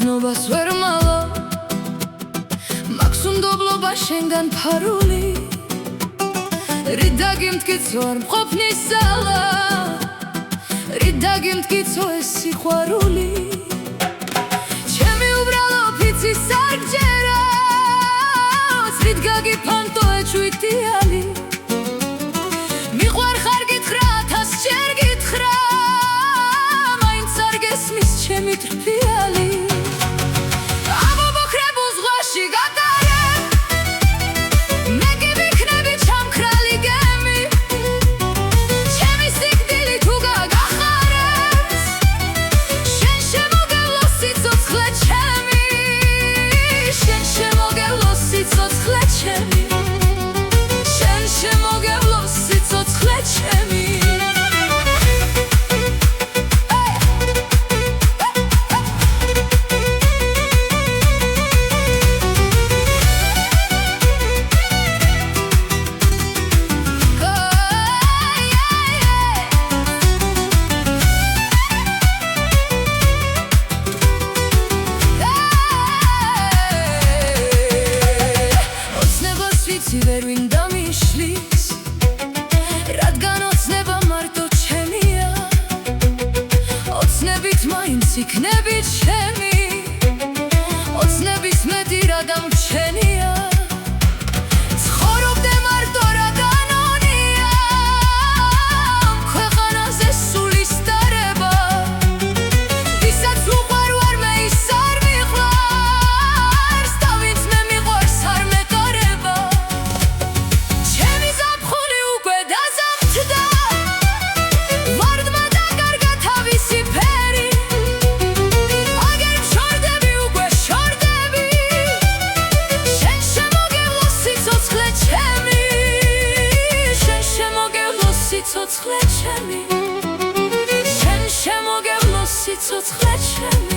ცნობას ვერ მალო მაქვს უნდობლობა შენგან ფარული რით დაგიმტკიცო არ მყოფნი სალა რით დაგიმტკიცო ეს სიყვარული ჩემი უბრალო ფიცი სარჯეროს რით გაგიფანტო ეჩვიტიალი მიყვარ ხარ გითხრა თასჯერ გითხრა მაინც არ გესმის ჩემი თრფიალი ამობოქრებულ ზღვაში გადარებ მე კი ვიქნები ჩამქრალი გემი ჩემი სიკვდილი თუ გაგახარებს შენ შემოგევლო სიცოცხლე ჩემი შენ შემოგევლო სიცოცხლე ჩემი შენ შემოგევლო სიცოცხლე ჩემი ვერ ვინ დამიშლის რადგან ოცნება მარტო ჩემია ოცნებით მაინც იქნები ჩემი ოცნების მეტი რა დამჩენია ცხოვრობდე მარტო რა განონია ქვეყანაზე სულის დარება ვისაც უყვარ ვარ მე ის არ მიყვარს და ვინც მე მიყვარს არ მეკარება სიცოცხლე ჩემი შენ შემოგევლო სიცოცხლე ჩემი